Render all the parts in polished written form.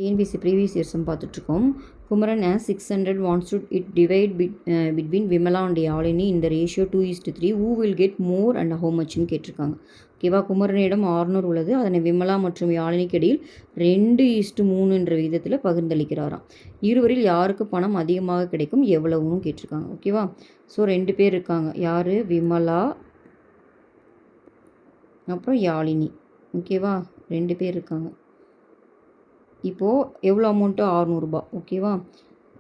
TNPSC previous இயர்ஸும் பார்த்துட்ருக்கோம். Kumaran as 600 wants to it divide between Vimala and Yazhini இந்த ratio 2:3. who will get more and how muchன்னு கேட்டிருக்காங்க. ஓகேவா, குமரனிடம் 600 உள்ளது. அதனை விமலா மற்றும் யாழினிக்கு இடையில் 2:3 விகிதத்தில் பகிர்ந்தளிக்கிறாராம். இருவரில் யாருக்கு பணம் அதிகமாக கிடைக்கும், எவ்வளவுன்னு கேட்டிருக்காங்க. ஓகேவா, ஸோ 2 பேர் இருக்காங்க. யார்? விமலா அப்புறம் யாழினி. ஓகேவா, 2 பேர் இருக்காங்க. இப்போது எவ்வளோ அமௌண்ட்டு? 600 ரூபா. ஓகேவா,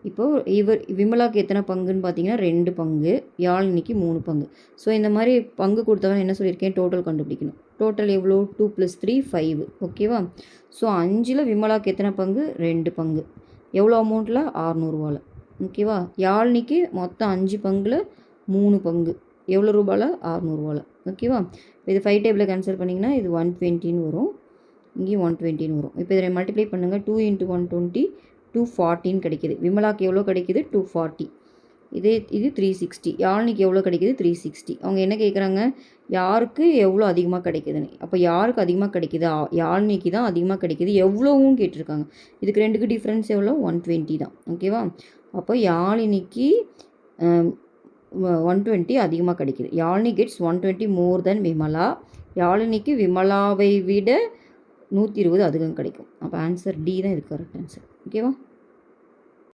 இப்போது விமலாவுக்கு எத்தனை பங்குன்னு பார்த்தீங்கன்னா 2 பங்கு, யாழினிக்கு 3 பங்கு. ஸோ இந்த மாதிரி பங்கு கொடுத்தவன் என்ன சொல்லியிருக்கேன், டோட்டல் கண்டுபிடிக்கணும். டோட்டல் எவ்வளோ? 2 + 3 5. ஓகேவா, ஸோ 5ல் விமலாவுக்கு எத்தனை பங்கு? 2 பங்கு. எவ்வளோ அமௌண்ட்டில்? 600 ரூபாவில். ஓகேவா, யாழினிக்கு மொத்தம் 5 பங்கில் 3 பங்கு. எவ்வளோ ரூபாயில்? 600 ரூபாவில். ஓகேவா, இது 5 டேபிளில் கேன்சல் பண்ணிங்கன்னா இது 120ன்னு வரும், இங்கேயும் 120ன்னு வரும். இப்போ இதை மல்டிப்ளை பண்ணுங்கள். 2 × 120 240 கிடைக்கிது. விமலாக்கு எவ்வளோ கிடைக்கிது? 240. இது 360. யாழினிக்கு எவ்வளோ கிடைக்கிது? 360. அவங்க என்ன கேட்குறாங்க, யாருக்கு எவ்வளோ அதிகமாக கிடைக்குதுன்னு. அப்போ யாருக்கு அதிகமாக கிடைக்குது? யாழினிக்கு தான் அதிகமாக கிடைக்கிது. எவ்வளோவும் கேட்டிருக்காங்க. இதுக்கு 2க்கு டிஃப்ரென்ஸ் எவ்வளோ? 120 தான். ஓகேவா, அப்போ யாழினிக்கு 120 அதிகமாக கிடைக்கிது. Yazhini gets 120 more than Vimala. யாழினிக்கு விமலாவை விட 120 அதிகம் கிடைக்கும். அப்போ ஆன்சர் டி தான் இதுக்கு கரெக்ட் ஆன்சர். ஓகேவா.